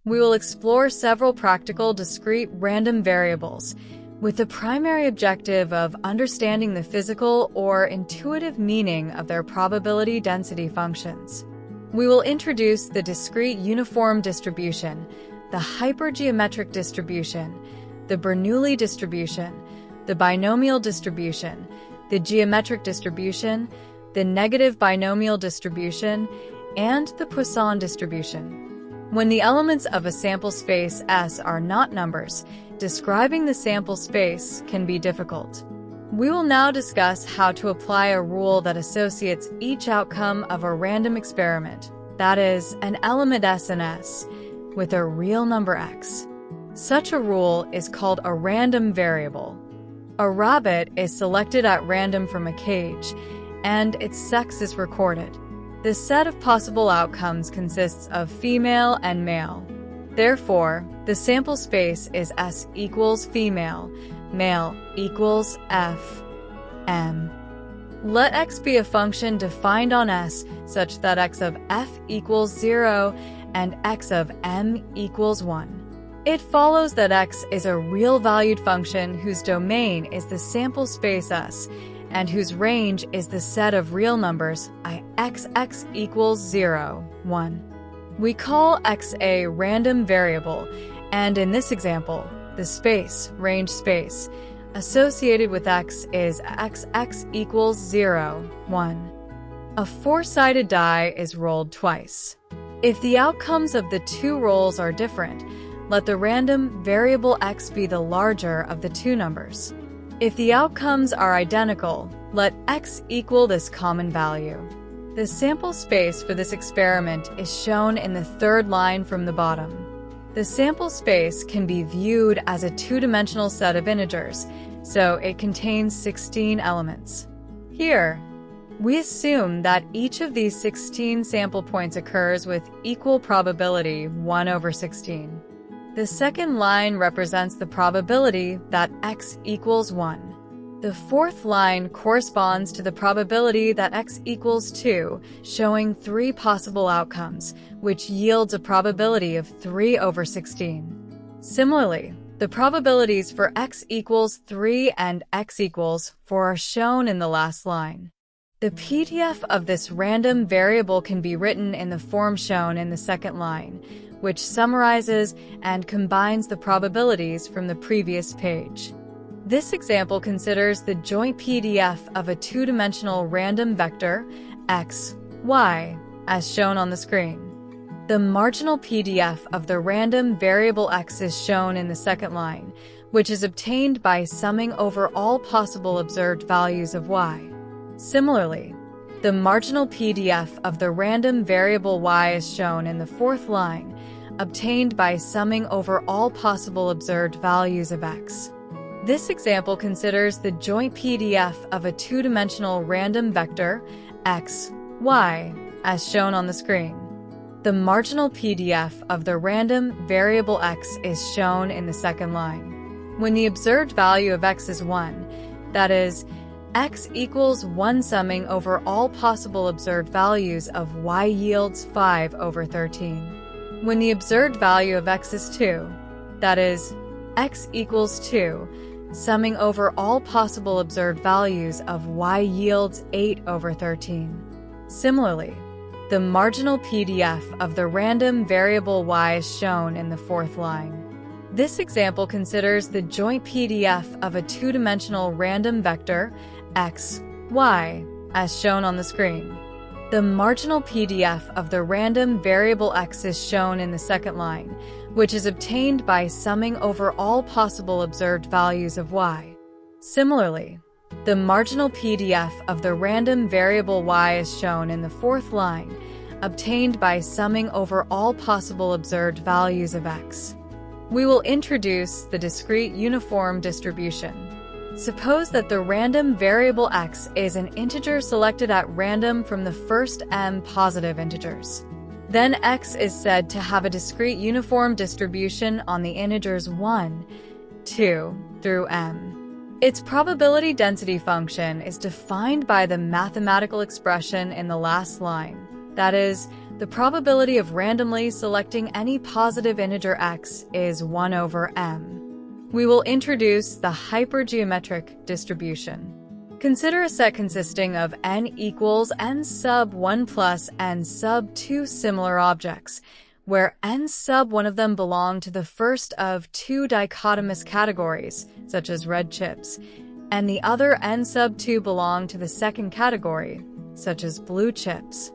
We will explore several practical discrete random variables, with the primary objective of understanding the physical or intuitive meaning of their probability density functions. We will introduce the discrete uniform distribution, the hypergeometric distribution, the Bernoulli distribution, the binomial distribution, the geometric distribution, the negative binomial distribution, and the Poisson distribution. When the elements of a sample space S are not numbers, describing the sample space can be difficult. We will now discuss how to apply a rule that associates each outcome of a random experiment, that is, an element S in S, with a real number X. Such a rule is called a random variable. A rabbit is selected at random from a cage, and its sex is recorded. The set of possible outcomes consists of female and male. Therefore, the sample space is S equals female, male equals F, M. Let X be a function defined on S such that X of F equals 0 and X of M equals 1. It follows that X is a real-valued function whose domain is the sample space S, and whose range is the set of real numbers X equals 0, 1. We call X a random variable, and in this example, the space, range space, associated with X is X equals 0, 1. A four-sided die is rolled twice. If the outcomes of the two rolls are different, let the random variable X be the larger of the two numbers. If the outcomes are identical, let X equal this common value. The sample space for this experiment is shown in the third line from the bottom. The sample space can be viewed as a two-dimensional set of integers, so it contains 16 elements. Here, we assume that each of these 16 sample points occurs with equal probability 1 over 16. The second line represents the probability that X equals 1. The fourth line corresponds to the probability that X equals 2, showing 3 possible outcomes, which yields a probability of 3 over 16. Similarly, the probabilities for X equals 3 and X equals 4 are shown in the last line. The PDF of this random variable can be written in the form shown in the second line, which summarizes and combines the probabilities from the previous page. This example considers the joint PDF of a two-dimensional random vector, x, y, as shown on the screen. The marginal PDF of the random variable x is shown in the second line, which is obtained by summing over all possible observed values of y. Similarly, the marginal PDF of the random variable y is shown in the fourth line, obtained by summing over all possible observed values of x. This example considers the joint PDF of a two-dimensional random vector, x, y, as shown on the screen. The marginal PDF of the random variable x is shown in the second line. When the observed value of x is 1, that is, x equals 1 summing over all possible observed values of y yields 5 over 13. When the observed value of x is 2, that is, x equals 2, summing over all possible observed values of y yields 8 over 13. Similarly, the marginal PDF of the random variable y is shown in the fourth line. This example considers the joint PDF of a two-dimensional random vector, x, y, as shown on the screen. The marginal PDF of the random variable x is shown in the second line, which is obtained by summing over all possible observed values of y. Similarly, the marginal PDF of the random variable y is shown in the fourth line, obtained by summing over all possible observed values of x. We will introduce the discrete uniform distribution. Suppose that the random variable x is an integer selected at random from the first m positive integers. Then x is said to have a discrete uniform distribution on the integers 1, 2, through m. Its probability density function is defined by the mathematical expression in the last line, that is, the probability of randomly selecting any positive integer x is 1 over m. We will introduce the hypergeometric distribution. Consider a set consisting of n equals n sub 1 plus n sub 2 similar objects, where n sub 1 of them belong to the first of two dichotomous categories, such as red chips, and the other n sub 2 belong to the second category, such as blue chips.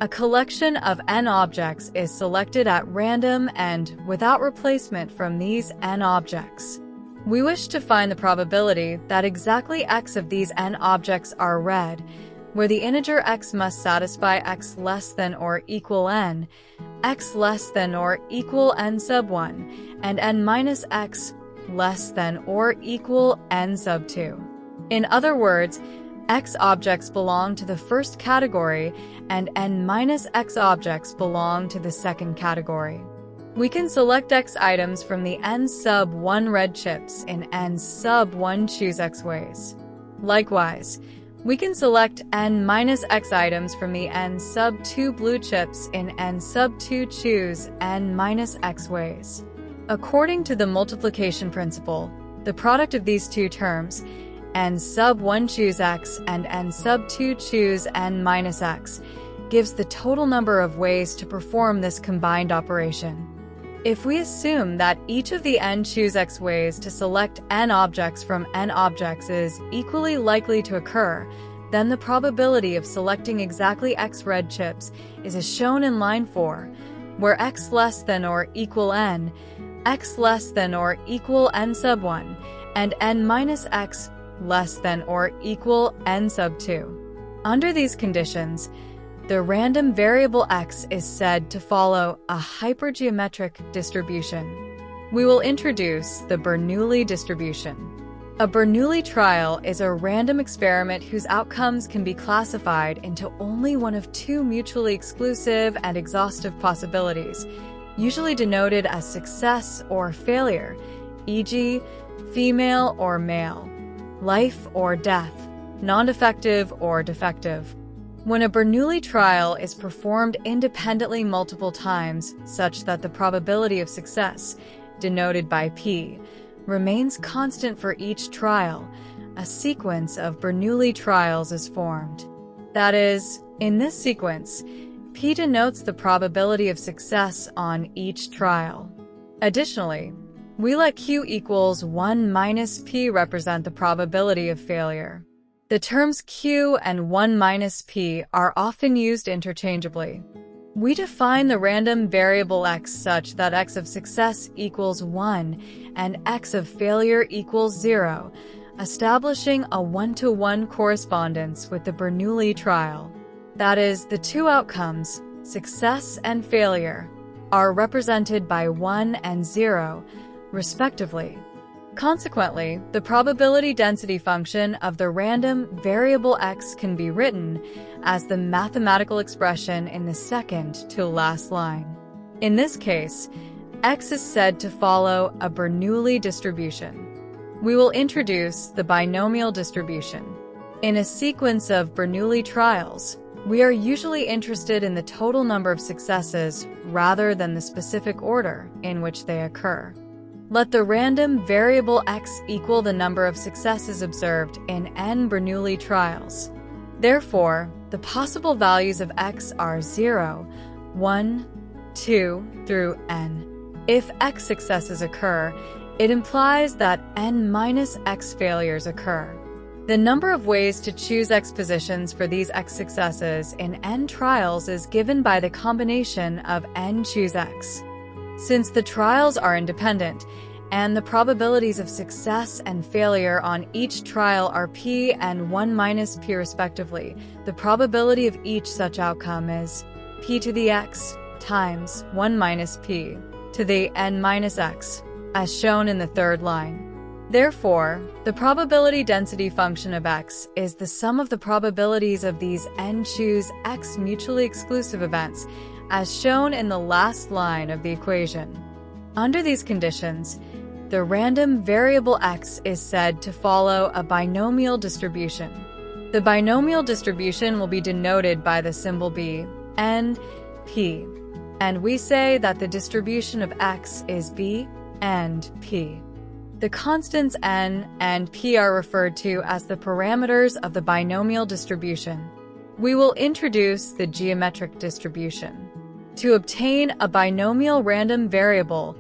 A collection of n objects is selected at random and without replacement from these n objects. We wish to find the probability that exactly x of these n objects are red, where the integer x must satisfy x less than or equal n, x less than or equal n sub 1, and n minus x less than or equal n sub 2. In other words, x objects belong to the first category and n minus x objects belong to the second category. We can select x items from the n sub 1 red chips in n sub 1 choose x ways. Likewise, we can select n minus x items from the n sub 2 blue chips in n sub 2 choose n minus x ways. According to the multiplication principle, the product of these two terms, n sub 1 choose x and n sub 2 choose n minus x, gives the total number of ways to perform this combined operation. If we assume that each of the n choose x ways to select n objects from n objects is equally likely to occur, then the probability of selecting exactly x red chips is as shown in line 4, where x less than or equal n, x less than or equal n sub 1, and n minus x less than or equal n sub 2. Under these conditions, the random variable x is said to follow a hypergeometric distribution. We will introduce the Bernoulli distribution. A Bernoulli trial is a random experiment whose outcomes can be classified into only one of two mutually exclusive and exhaustive possibilities, usually denoted as success or failure, e.g., female or male, life or death, non-defective or defective. When a Bernoulli trial is performed independently multiple times such that the probability of success, denoted by p, remains constant for each trial, a sequence of Bernoulli trials is formed. That is, in this sequence, p denotes the probability of success on each trial. Additionally, we let q equals 1 minus p represent the probability of failure. The terms q and 1 minus p are often used interchangeably. We define the random variable x such that x of success equals 1 and x of failure equals 0, establishing a 1-to-1 correspondence with the Bernoulli trial. That is, the two outcomes, success and failure, are represented by 1 and 0, respectively. Consequently, the probability density function of the random variable x can be written as the mathematical expression in the second to last line. In this case, x is said to follow a Bernoulli distribution. We will introduce the binomial distribution. In a sequence of Bernoulli trials, we are usually interested in the total number of successes rather than the specific order in which they occur. Let the random variable x equal the number of successes observed in n Bernoulli trials. Therefore, the possible values of x are 0, 1, 2, through n. If x successes occur, it implies that n minus x failures occur. The number of ways to choose x positions for these x successes in n trials is given by the combination of n choose x. Since the trials are independent, and the probabilities of success and failure on each trial are p and 1 minus p respectively, the probability of each such outcome is p to the x times 1 minus p to the n minus x, as shown in the third line. Therefore, the probability density function of x is the sum of the probabilities of these n choose x mutually exclusive events, as shown in the last line of the equation. Under these conditions, the random variable x is said to follow a binomial distribution. The binomial distribution will be denoted by the symbol b, and P. And we say that the distribution of X is B and P. The constants N and P are referred to as the parameters of the binomial distribution. We will introduce the geometric distribution. To obtain a binomial random variable,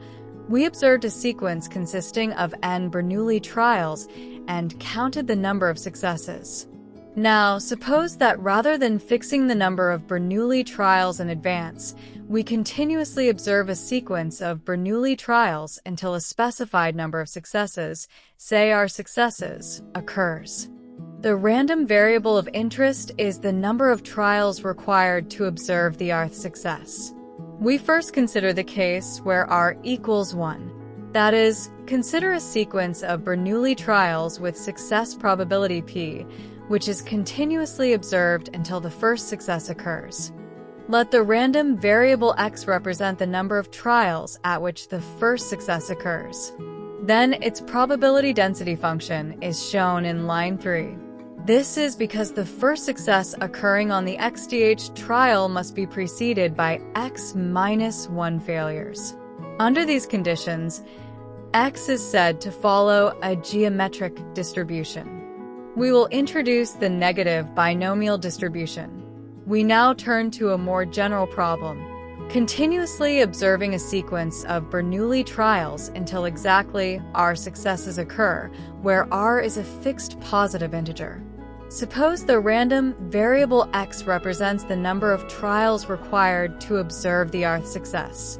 we observed a sequence consisting of n Bernoulli trials and counted the number of successes. Now, suppose that rather than fixing the number of Bernoulli trials in advance, we continuously observe a sequence of Bernoulli trials until a specified number of successes, say our successes, occurs. The random variable of interest is the number of trials required to observe the rth success. We first consider the case where r equals 1. That is, consider a sequence of Bernoulli trials with success probability p, which is continuously observed until the first success occurs. Let the random variable x represent the number of trials at which the first success occurs. Then its probability density function is shown in line 3. This is because the first success occurring on the xth trial must be preceded by x minus 1 failures. Under these conditions, x is said to follow a geometric distribution. We will introduce the negative binomial distribution. We now turn to a more general problem, continuously observing a sequence of Bernoulli trials until exactly r successes occur, where r is a fixed positive integer. Suppose the random variable x represents the number of trials required to observe the rth success.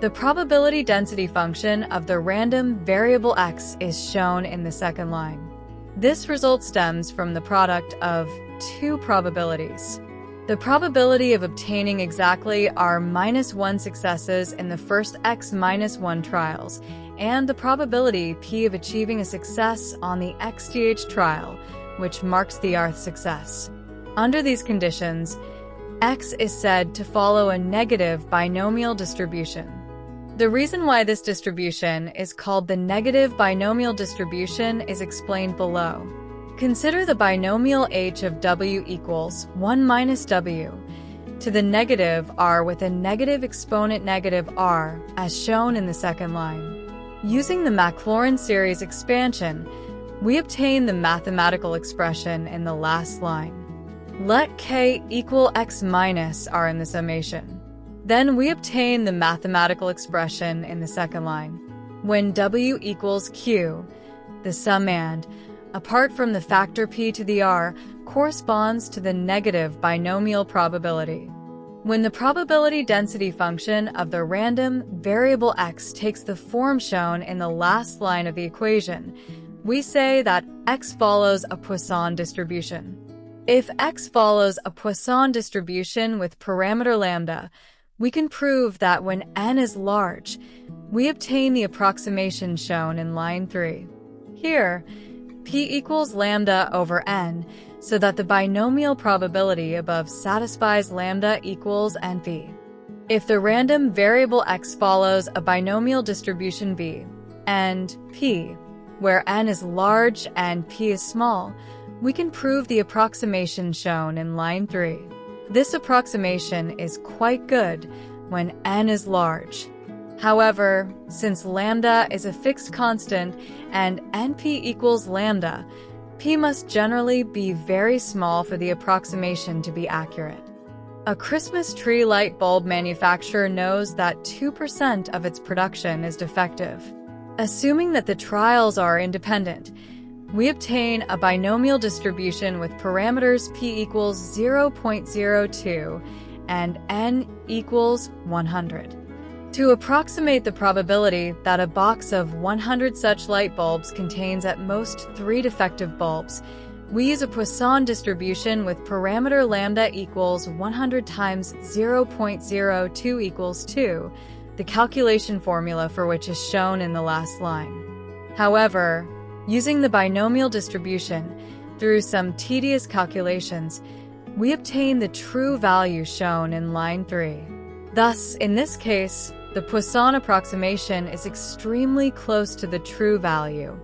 The probability density function of the random variable x is shown in the second line. This result stems from the product of two probabilities. The probability of obtaining exactly r minus 1 successes in the first x minus 1 trials, and the probability p of achieving a success on the xth trial, which marks the rth success. Under these conditions, x is said to follow a negative binomial distribution. The reason why this distribution is called the negative binomial distribution is explained below. Consider the binomial h of w equals 1 minus w to the negative r with a negative exponent negative r, as shown in the second line. Using the Maclaurin series expansion, we obtain the mathematical expression in the last line. Let k equal x minus r in the summation. Then we obtain the mathematical expression in the second line. When w equals q, the summand, apart from the factor p to the r, corresponds to the negative binomial probability. When the probability density function of the random variable x takes the form shown in the last line of the equation, we say that x follows a Poisson distribution. If x follows a Poisson distribution with parameter lambda, we can prove that when n is large, we obtain the approximation shown in line 3. Here, p equals lambda over n, so that the binomial probability above satisfies lambda equals np. If the random variable x follows a binomial distribution b, and p, where n is large and p is small, we can prove the approximation shown in line 3. This approximation is quite good when n is large. However, since lambda is a fixed constant and np equals lambda, p must generally be very small for the approximation to be accurate. A Christmas tree light bulb manufacturer knows that 2% of its production is defective. Assuming that the trials are independent, we obtain a binomial distribution with parameters p equals 0.02 and n equals 100. To approximate the probability that a box of 100 such light bulbs contains at most 3 defective bulbs, we use a Poisson distribution with parameter lambda equals 100 times 0.02 equals 2, the calculation formula for which is shown in the last line. However, using the binomial distribution, through some tedious calculations, we obtain the true value shown in line 3. Thus, in this case, the Poisson approximation is extremely close to the true value.